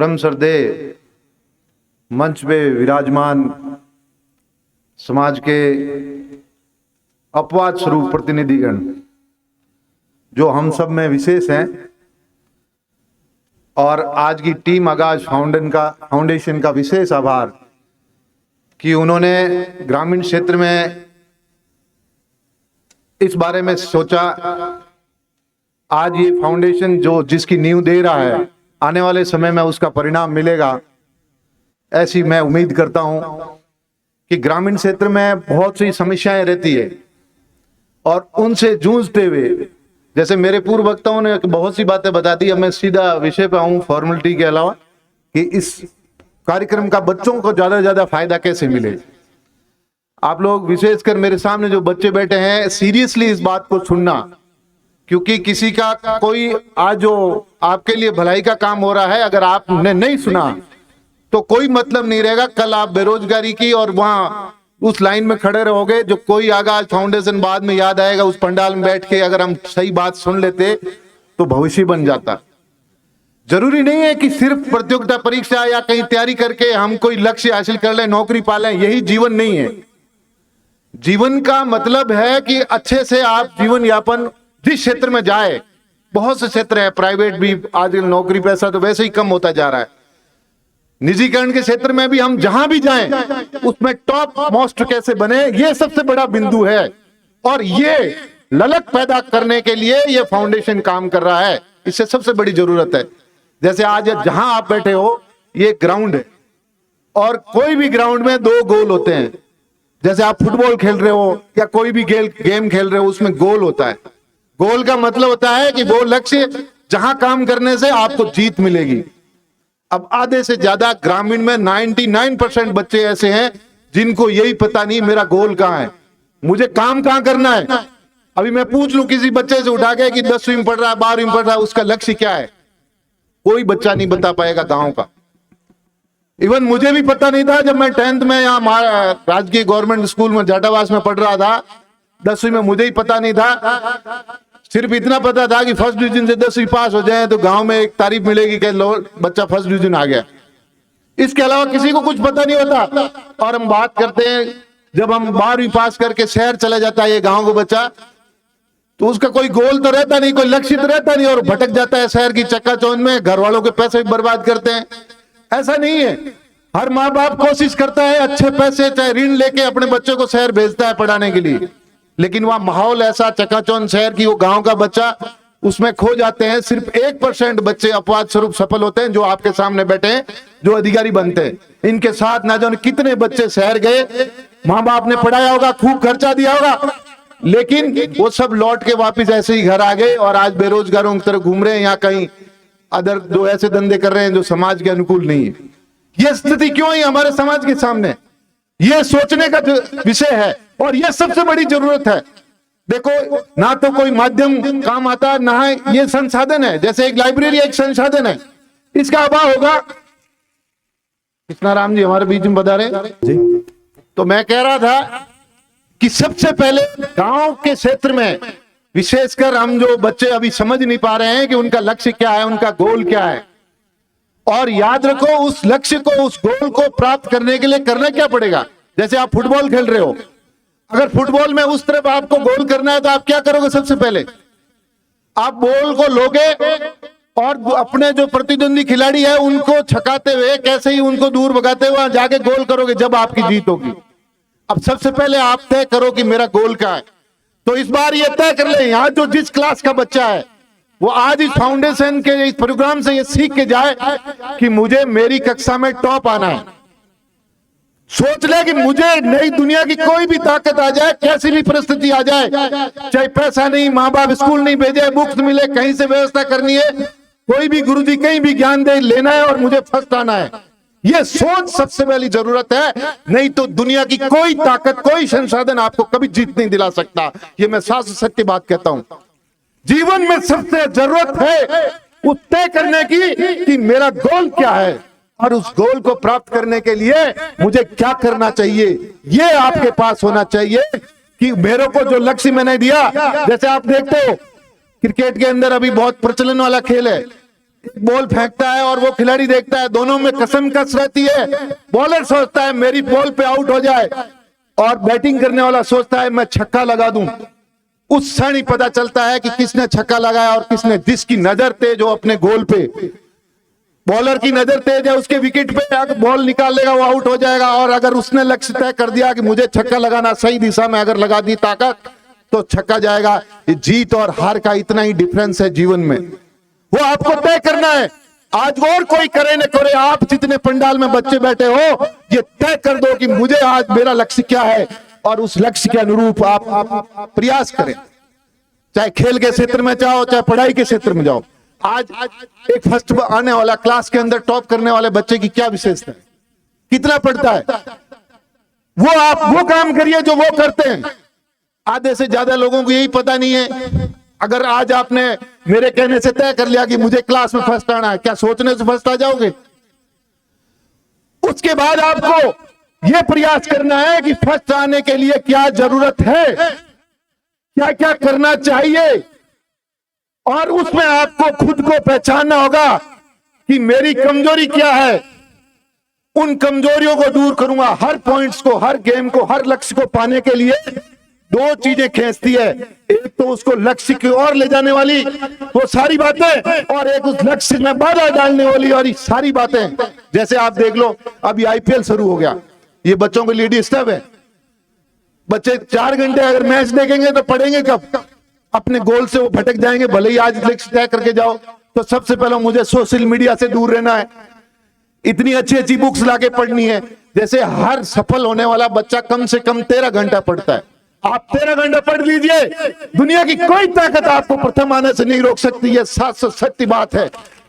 परम श्रद्धेय मंच पे विराजमान समाज के अपवाद स्वरूप प्रतिनिधिगण जो हम सब में विशेष हैं, और आज की टीम आगाज फाउंडेशन का विशेष आभार कि उन्होंने ग्रामीण क्षेत्र में इस बारे में सोचा। आज ये फाउंडेशन जो जिसकी नींव दे रहा है, आने वाले समय में उसका परिणाम मिलेगा, ऐसी मैं उम्मीद करता हूं कि ग्रामीण क्षेत्र में बहुत सी समस्याएं रहती है और उनसे जूझते हुए, जैसे मेरे पूर्व वक्ताओं ने बहुत सी बातें बता दी, अब मैं सीधा विषय पे आऊं फॉर्मेलिटी के अलावा कि इस कार्यक्रम का बच्चों को ज्यादा से ज्यादा फायदा कैसे मिले। आप लोग विशेषकर मेरे सामने जो बच्चे बैठे हैं, सीरियसली इस बात को सुनना, क्योंकि किसी का कोई आज जो आपके लिए भलाई का काम हो रहा है, अगर आपने नहीं सुना तो कोई मतलब नहीं रहेगा। कल आप बेरोजगारी की और वहां उस लाइन में खड़े रहोगे। जो कोई आगाज फाउंडेशन बाद में याद आएगा, उस पंडाल में बैठ के अगर हम सही बात सुन लेते तो भविष्य बन जाता। जरूरी नहीं है कि सिर्फ प्रतियोगिता परीक्षा या कहीं तैयारी करके हम कोई लक्ष्य हासिल कर लें, नौकरी पा लें, यही जीवन नहीं है। जीवन का मतलब है कि अच्छे से आप जीवन यापन जिस क्षेत्र में जाए, बहुत से क्षेत्र है, प्राइवेट भी आज नौकरी पैसा तो वैसे ही कम होता जा रहा है, निजीकरण के क्षेत्र में भी हम जहां भी जाएं उसमें टॉप मोस्ट कैसे बने, ये सबसे बड़ा बिंदु है। और ये ललक पैदा करने के लिए ये फाउंडेशन काम कर रहा है, इससे सबसे बड़ी जरूरत है। जैसे आज जहां आप बैठे हो, ये ग्राउंड है और कोई भी ग्राउंड में दो गोल होते हैं। जैसे आप फुटबॉल खेल रहे हो या कोई भी गेम खेल रहे हो, उसमें गोल होता है। गोल का मतलब होता है कि वो लक्ष्य जहां काम करने से आपको जीत मिलेगी। अब आधे से ज्यादा ग्रामीण में 99% बच्चे ऐसे हैं जिनको यही पता नहीं मेरा गोल कहां है, मुझे काम कहां करना है। अभी मैं पूछ लूं किसी बच्चे से उठा के कि 10वीं में पढ़ रहा है, 12वीं में पढ़ रहा है, उसका लक्ष्य क्या है, कोई बच्चा नहीं बता पाएगा गांव का। इवन मुझे भी पता नहीं था जब मैं 10th में यहाँ राजकीय गवर्नमेंट स्कूल में जाटावास में पढ़ रहा था। 10वीं में मुझे ही पता नहीं था, सिर्फ इतना पता था कि फर्स्ट डिवीजन से 10वीं पास हो जाए तो गांव में एक तारीफ मिलेगी कि लो बच्चा फर्स्ट डिवीजन आ गया। इसके अलावा किसी को कुछ पता नहीं होता। और हम बात करते हैं जब हम 12वीं पास करके शहर चला जाता है ये गांव को बच्चा, तो उसका कोई गोल तो रहता नहीं, कोई लक्ष्य तो रहता नहीं, और भटक जाता है शहर की चक्काचौंध में, घर वालों के पैसे भी बर्बाद करते हैं। ऐसा नहीं है, हर माँ बाप कोशिश करता है अच्छे पैसे चाहे ऋण लेके अपने बच्चों को शहर भेजता है पढ़ाने के लिए, लेकिन वहां माहौल ऐसा चकाचौंध शहर की, वो गांव का बच्चा उसमें खो जाते हैं। सिर्फ 1% बच्चे अपवाद स्वरूप सफल होते हैं, जो आपके सामने बैठे हैं, जो अधिकारी बनते हैं। इनके साथ ना जाने कितने बच्चे शहर गए, माँ बाप ने पढ़ाया होगा, खूब खर्चा दिया होगा, लेकिन वो सब लौट के वापिस ऐसे ही घर आ गए और आज बेरोजगारों की तरह घूम रहे हैं या कहीं अदर जो ऐसे धंधे कर रहे हैं जो समाज के अनुकूल नहीं है। यह स्थिति क्यों है हमारे समाज के सामने, यह सोचने का विषय है और यह सबसे बड़ी जरूरत है। देखो, ना तो कोई माध्यम काम आता, ना ये संसाधन है। जैसे एक लाइब्रेरी एक संसाधन है, इसका अभाव होगा। कृष्णाराम जी हमारे बीच में पधारे जी। तो मैं कह रहा था कि सबसे पहले गांव के क्षेत्र में विशेषकर हम जो बच्चे अभी समझ नहीं पा रहे हैं कि उनका लक्ष्य क्या है, उनका गोल क्या है। और याद रखो, उस लक्ष्य को, उस गोल को प्राप्त करने के लिए करना क्या पड़ेगा। जैसे आप फुटबॉल खेल रहे हो, अगर फुटबॉल में उस तरफ आपको गोल करना है तो आप क्या करोगे, सबसे पहले आप बॉल को लोगे और अपने जो प्रतिद्वंदी खिलाड़ी है उनको छकाते हुए, कैसे ही उनको दूर भगाते हुए जाके गोल करोगे जब आपकी जीत होगी। अब सबसे पहले आप तय करो कि मेरा गोल क्या है। तो इस बार ये तय कर ले, यहाँ जो जिस क्लास का बच्चा है वो आज इस फाउंडेशन के इस प्रोग्राम से ये सीख के जाए कि मुझे मेरी कक्षा में टॉप आना है। सोच ले कि मुझे नई दुनिया की कोई भी ताकत आ जाए, कैसी भी परिस्थिति आ जाए, चाहे पैसा नहीं, माँ बाप स्कूल नहीं भेजे, बुक्स मिले, कहीं से व्यवस्था करनी है, कोई भी गुरुजी कहीं भी ज्ञान दे, लेना है और मुझे फर्स्ट आना है। ये सोच सबसे पहली जरूरत है, नहीं तो दुनिया की कोई ताकत, कोई संसाधन आपको कभी जीत नहीं दिला सकता। ये मैं साफ सत्य बात कहता हूं। जीवन में सबसे जरूरत है उस तय करने की कि मेरा गोल क्या है और उस गोल को प्राप्त करने के लिए मुझे क्या करना चाहिए। ये आपके पास होना चाहिए कि मेरे को जो लक्ष्य मैंने दिया। जैसे आप देखते हो क्रिकेट के अंदर अभी बहुत प्रचलन वाला खेल है, बॉल फेंकता है और वो खिलाड़ी देखता है, दोनों में कसम कस रहती है। बॉलर सोचता है मेरी बॉल पे आउट हो जाए, और बैटिंग करने वाला सोचता है मैं छक्का लगा दूं। उस क्षण ही पता चलता है कि किसने छक्का लगाया और किसने। जिसकी नजर तेज हो अपने गोल पे, बॉलर की नजर तेज है, उसके विकेट पे अगर बॉल निकाल लेगा वो आउट हो जाएगा। और अगर उसने लक्ष्य तय कर दिया कि मुझे छक्का लगाना, सही दिशा में अगर लगा दी ताकत, तो छक्का जाएगा। ये जीत और हार का इतना ही डिफरेंस है जीवन में, वो आपको तय करना है। आज और कोई करे न करे, आप जितने पंडाल में बच्चे बैठे हो, ये तय कर दो कि मुझे आज मेरा लक्ष्य क्या है, और उस लक्ष्य के अनुरूप आप प्रयास करें। चाहे खेल के क्षेत्र में जाओ, चाहे पढ़ाई के क्षेत्र में जाओ। आज एक फर्स्ट आने वाला, क्लास के अंदर टॉप करने वाले बच्चे की क्या विशेषता है, कितना पढ़ता है, वो आप वो काम करिए जो वो करते हैं। आधे से ज्यादा लोगों को यही पता नहीं है। अगर आज आपने मेरे कहने से तय कर लिया कि मुझे क्लास में फर्स्ट आना है, क्या सोचने से फर्स्ट आ जाओगे? उसके बाद आपको यह प्रयास करना है कि फर्स्ट आने के लिए क्या जरूरत है, क्या क्या करना चाहिए, और उसमें आपको खुद को पहचानना होगा कि मेरी कमजोरी क्या है। उन कमजोरियों को दूर करूंगा। हर पॉइंट्स को, हर गेम को, हर लक्ष्य को पाने के लिए दो चीजें खींचती है। एक तो उसको लक्ष्य की ओर ले जाने वाली वो सारी बातें, और एक उस लक्ष्य में बाधा डालने वाली और सारी बातें। जैसे आप देख लो, अभी आईपीएल शुरू हो गया, ये बच्चों के लिए डिस्टर्ब है। बच्चे 4 घंटे अगर मैच देखेंगे तो पढ़ेंगे कब? अपने गोल से वो भटक जाएंगे। भले ही आज लक्ष्य तय करके जाओ, तो सबसे पहले मुझे सोशल मीडिया से दूर रहना है, इतनी अच्छी अच्छी बुक्स लाके पढ़नी है। जैसे हर सफल होने वाला बच्चा कम से कम 13 घंटा पढ़ता है। आप 13 घंटा पढ़ लीजिए, दुनिया की कोई ताकत आपको प्रथम आने से नहीं रोक सकती। ये सत्य बात है।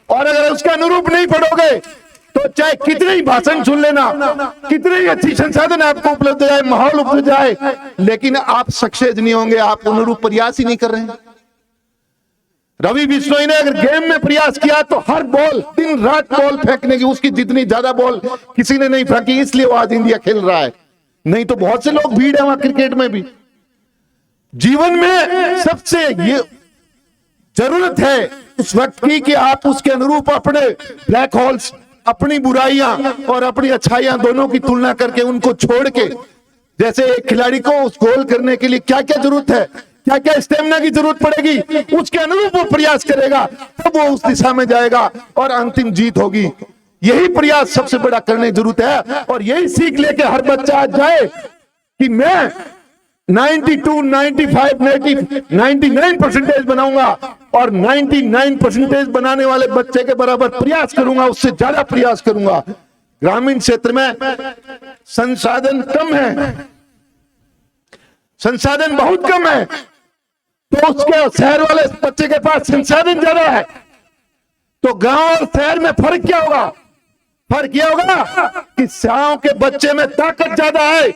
और अगर उसके अनुरूप नहीं पढ़ोगे तो चाहे कितने ही भाषण सुन लेना, कितने ही अच्छी संसाधन आपको उपलब्ध हो जाए, माहौल उपलब्ध जाए, लेकिन आप सक्सेस नहीं होंगे। आप अनुरूप प्रयास ही नहीं कर रहे हैं। रवि बिश्नोई ने अगर गेम में प्रयास किया तो हर बॉल, दिन रात बॉल फेंकने की, उसकी जितनी ज्यादा बॉल किसी ने नहीं फेंकी, इसलिए वो आज इंडिया खेल रहा है। नहीं तो बहुत से लोग भीड़ है वहां क्रिकेट में भी। जीवन में सबसे ये जरूरत है उस वक्त की कि आप उसके अनुरूप अपने ब्लैक होल्स, अपनी बुराइयां और अपनी अच्छाइयां दोनों की तुलना करके उनको छोड़ के, जैसे एक खिलाड़ी को उस गोल करने के लिए क्या क्या जरूरत है, क्या क्या स्टेमिना की जरूरत पड़ेगी, उसके अनुरूप वो प्रयास करेगा, तब वो उस दिशा में जाएगा और अंतिम जीत होगी। यही प्रयास सबसे बड़ा करने की जरूरत है। और यही सीख लेके हर बच्चा आज जाए कि मैं 92, 95, 99% बनाऊंगा, और 99% बनाने वाले बच्चे के बराबर प्रयास करूंगा, उससे ज्यादा प्रयास करूंगा। ग्रामीण क्षेत्र में संसाधन कम है, संसाधन बहुत कम है, तो उसके शहर वाले बच्चे के पास संसाधन ज्यादा है। तो गांव और शहर में फर्क क्या होगा? फर्क यह होगा कि गांव के बच्चे में ताकत ज्यादा है,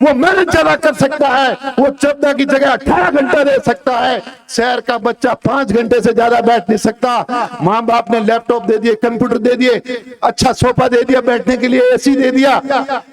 वो मेहनत ज्यादा कर सकता है, वो 14 की जगह 18 घंटा दे सकता है। शहर का बच्चा 5 घंटे से ज्यादा बैठ नहीं सकता। माँ बाप ने लैपटॉप दे दिए, कंप्यूटर दे दिए, अच्छा सोफा दे दिया बैठने के लिए, एसी दे दिया,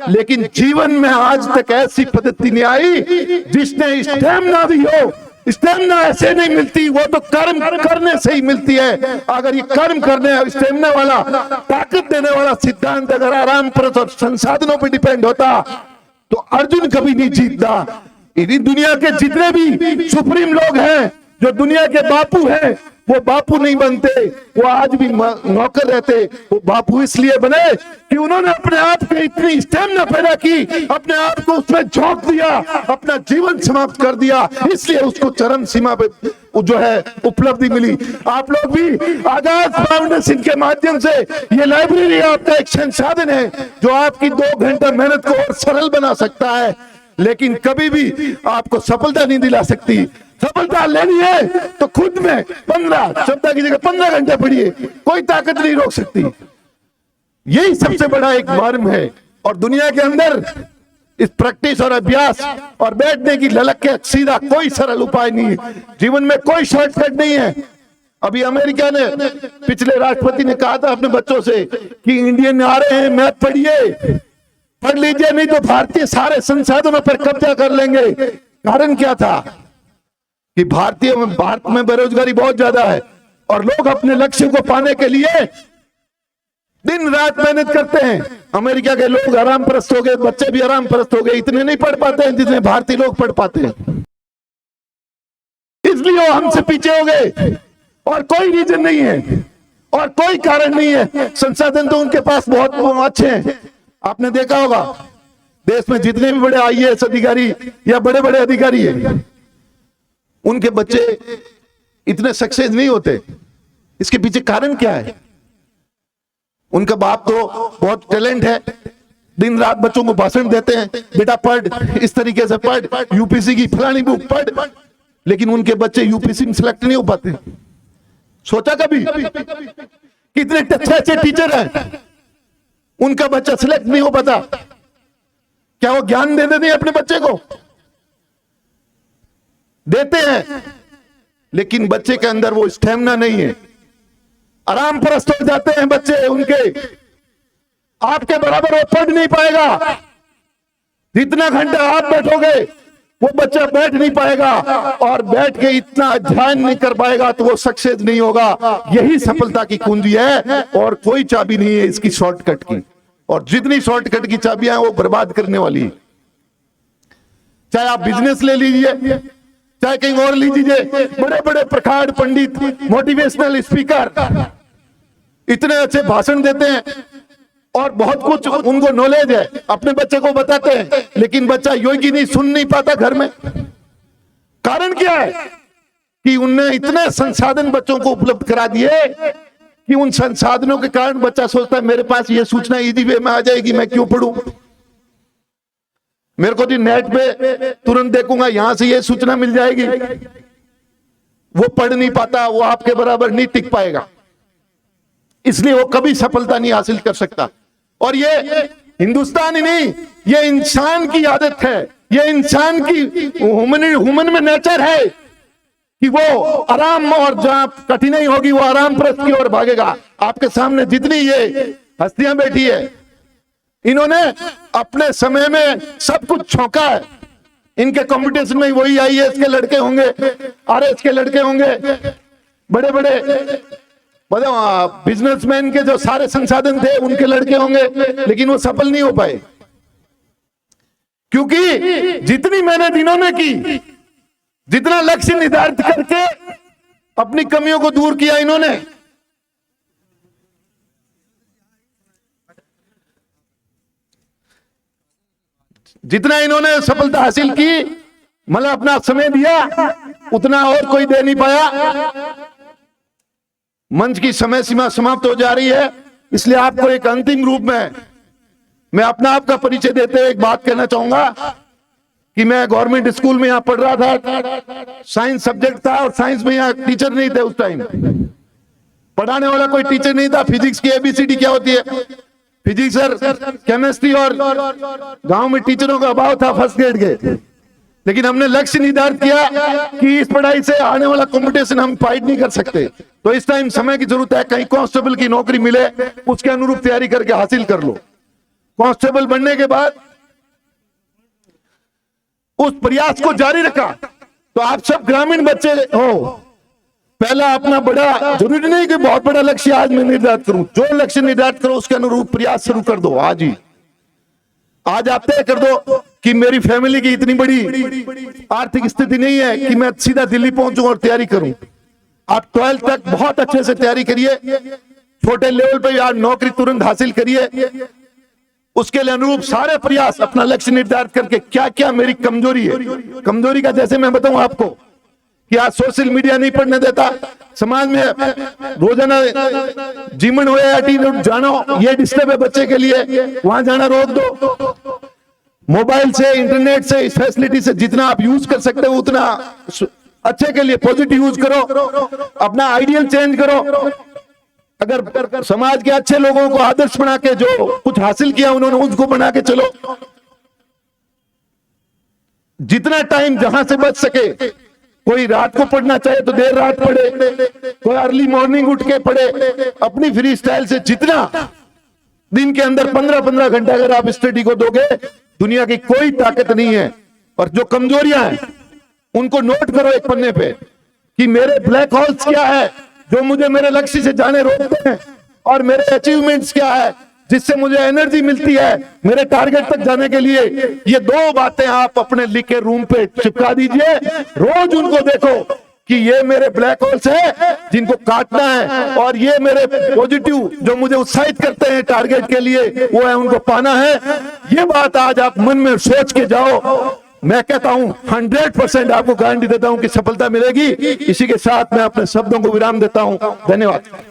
लेकिन जीवन में आज तक ऐसी पद्धति नहीं आई जिसने स्टेमिना भी हो। स्टेमिना ऐसे नहीं मिलती, वो तो कर्म करने से ही मिलती है। अगर ये कर्म करने, स्टेमिना वाला, ताकत देने वाला सिद्धांत अगर आराम पर और संसाधनों पर डिपेंड होता तो अर्जुन कभी नहीं जीतता। इन्हीं दुनिया के जितने भी सुप्रीम लोग हैं, जो दुनिया के बापू हैं, वो बापू नहीं बनते, वो आज भी नौकर रहते। वो बापू इसलिए बने कि उन्होंने अपने आप को इतनी स्टेमिना पैदा की, अपने आप को उसमें झोंक दिया, अपना जीवन समाप्त कर दिया, इसलिए उसको चरम सीमा पे जो है उपलब्धि मिली। आप लोग भी आजाद फाउंडेशन के माध्यम से, ये लाइब्रेरी आपका एक संसाधन है जो आपकी 2 घंटा मेहनत को और सरल बना सकता है, लेकिन कभी भी आपको सफलता नहीं दिला सकती। सफलता लेनी है तो खुद में 14 की जगह 15 घंटे पढ़िए, कोई ताकत नहीं रोक सकती। यही सबसे बड़ा एक मर्म है। और दुनिया के अंदर इस प्रैक्टिस और अभ्यास और बैठने की ललक के सीधा कोई सरल उपाय नहीं है। जीवन में कोई शॉर्टकट नहीं है। अभी अमेरिका ने, पिछले राष्ट्रपति ने कहा था अपने बच्चों से कि इंडियन आ रहे हैं, मैथ पढ़िए, पढ़ लीजिए, नहीं तो भारतीय सारे संसाधनों पर कब्जा कर लेंगे। कारण क्या था कि भारत में बेरोजगारी बहुत ज्यादा है और लोग अपने लक्ष्य को पाने के लिए दिन रात मेहनत करते हैं। अमेरिका के लोग आराम परस्त हो गए, बच्चे भी आराम परस्त हो गए, इतने नहीं पढ़ पाते हैं जितने भारतीय लोग पढ़ पाते हैं, इसलिए वो हमसे पीछे हो गए। और कोई रीजन नहीं है और कोई कारण नहीं है। संसाधन तो उनके पास बहुत अच्छे हैं। आपने देखा होगा देश में जितने भी बड़े आईएएस अधिकारी या बड़े बड़े अधिकारी हैं, उनके बच्चे इतने सक्सेस नहीं होते। इसके पीछे कारण क्या है? उनका बाप तो बहुत टैलेंट है, दिन रात बच्चों को भाषण देते हैं, बेटा पढ़, इस तरीके से पढ़, यूपीसी की फलानी बुक पढ़, लेकिन उनके बच्चे यूपीसी में सिलेक्ट नहीं हो पाते। सोचा कभी कितने अच्छे अच्छे टीचर हैं, उनका बच्चा सिलेक्ट नहीं हो पाता? क्या वो ज्ञान दे देते हैं अपने बच्चे को? देते हैं, लेकिन बच्चे के अंदर वो स्टेमिना नहीं है, आराम परस्त हो जाते हैं बच्चे उनके। आपके बराबर वो पढ़ नहीं पाएगा। जितना घंटा आप बैठोगे वो बच्चा बैठ नहीं पाएगा, और बैठ के इतना अध्ययन नहीं कर पाएगा तो वो सक्सेस नहीं होगा। यही सफलता की कुंजी है और कोई चाबी नहीं है इसकी शॉर्टकट की। और जितनी शॉर्टकट की चाबियां हैं वो बर्बाद करने वाली है। चाहे आप बिजनेस ले लीजिए, चाहे कहीं और लीजिए, बड़े बड़े प्रखर पंडित, मोटिवेशनल स्पीकर इतने अच्छे भाषण देते हैं और बहुत कुछ उनको नॉलेज है, अपने बच्चे को बताते हैं, लेकिन बच्चा योगी नहीं, सुन नहीं पाता घर में। कारण क्या है? कि उनने इतने संसाधन बच्चों को उपलब्ध करा दिए कि उन संसाधनों के कारण बच्चा सोचता है मेरे पास ये सूचना इजी वे में आ जाएगी, मैं क्यों पढ़ूं? मेरे को तो नेट पे तुरंत देखूंगा, यहां से ये सूचना मिल जाएगी। वो पढ़ नहीं पाता, वो आपके बराबर नहीं टिक पाएगा, इसलिए वो कभी सफलता नहीं हासिल कर सकता। और ये हिंदुस्तान ही नहीं, ये इंसान की आदत है, ये इंसान की ह्यूमन में नेचर है कि वो आराम, और जहां कठिनाई होगी वो आराम परस्त की ओर भागेगा। आपके सामने जितनी ये हस्तियां बैठी है, इन्होंने अपने समय में सब कुछ छौंका है। इनके कंपटीशन में वही आईएएस के लड़के होंगे, आरएस के लड़के होंगे, बड़े बड़े बिजनेसमैन के जो सारे संसाधन थे उनके लड़के होंगे, लेकिन वो सफल नहीं हो पाए। क्योंकि जितनी मेहनत इन्होंने की, जितना लक्ष्य निर्धारित करके अपनी कमियों को दूर किया इन्होंने, जितना इन्होंने सफलता हासिल की, मतलब अपना समय दिया, उतना और कोई दे नहीं पाया। मंच की समय सीमा समाप्त हो जा रही है, इसलिए आपको एक अंतिम रूप में मैं अपना आपका परिचय देते हुए एक बात कहना चाहूंगा कि मैं गवर्नमेंट स्कूल में यहां पढ़ रहा था, साइंस सब्जेक्ट था और साइंस में यहां टीचर नहीं थे उस टाइम, पढ़ाने वाला कोई टीचर नहीं था। फिजिक्स की एबीसीडी क्या होती है, फिजिक्स और केमिस्ट्री, और गांव में टीचरों का अभाव था फर्स्ट ग्रेड के। लेकिन हमने लक्ष्य निर्धारित किया कि इस पढ़ाई से आने वाला कंपटीशन हम फाइट नहीं कर सकते, तो इस टाइम समय की जरूरत है, कहीं कांस्टेबल की नौकरी मिले उसके अनुरूप तैयारी करके हासिल कर लो। कांस्टेबल बनने के बाद उस प्रयास को जारी रखा। तो आप सब ग्रामीण बच्चे हो, पहला अपना बड़ा, जरूरी नहीं कि बहुत बड़ा लक्ष्य आज मैं निर्धारित करूं, जो लक्ष्य निर्धारित करो उसके अनुरूप प्रयास शुरू कर दो। आज ही, आज आप तय कर दो कि मेरी फैमिली की इतनी बड़ी आर्थिक स्थिति नहीं है कि मैं सीधा दिल्ली पहुंचूं और तैयारी करूं। आप 12th तक बहुत अच्छे से तैयारी करिए, छोटे लेवल पे आप नौकरी तुरंत हासिल करिए, उसके लिए अनुरूप सारे प्रयास, अपना लक्ष्य निर्धारित करके क्या क्या मेरी कमजोरी है, कमजोरी का जैसे मैं बताऊं आपको कि आज सोशल मीडिया नहीं पढ़ने देता, समाज में रोजाना जीवन हो या टी जानो, ये डिस्टर्ब है बच्चे के लिए, वहां जाना रोक दो। मोबाइल से, इंटरनेट से, इस फैसिलिटी से जितना आप यूज कर सकते हो उतना अच्छे के लिए पॉजिटिव यूज करो, अपना आइडियल चेंज करो। अगर समाज के अच्छे लोगों को आदर्श बना के, जो कुछ हासिल किया उन्होंने, उसको बना के चलो। जितना टाइम जहां से बच सके, कोई रात को पढ़ना चाहे तो देर रात पढ़े, कोई अर्ली मॉर्निंग उठ के पढ़े, अपनी फ्री स्टाइल से जितना दिन के अंदर 15-15 घंटा अगर आप स्टडी को दोगे, दुनिया की कोई ताकत नहीं है। और जो कमजोरियां हैं उनको नोट करो एक पन्ने पे कि मेरे ब्लैक होल्स क्या है, जो मुझे मेरे लक्ष्य से जाने रोकते हैं, और मेरे अचीवमेंट्स क्या है जिससे मुझे एनर्जी मिलती है मेरे टारगेट तक जाने के लिए। ये दो बातें आप अपने लिख के रूम पे चिपका दीजिए, रोज उनको देखो कि ये मेरे ब्लैक होल्स हैं जिनको काटना है, और ये मेरे पॉजिटिव जो मुझे उत्साहित करते हैं टारगेट के लिए, वो है उनको पाना है। ये बात आज आप मन में सोच के जाओ, मैं कहता हूं 100% आपको गारंटी देता हूं कि सफलता मिलेगी। इसी के साथ मैं अपने शब्दों को विराम देता हूं। धन्यवाद।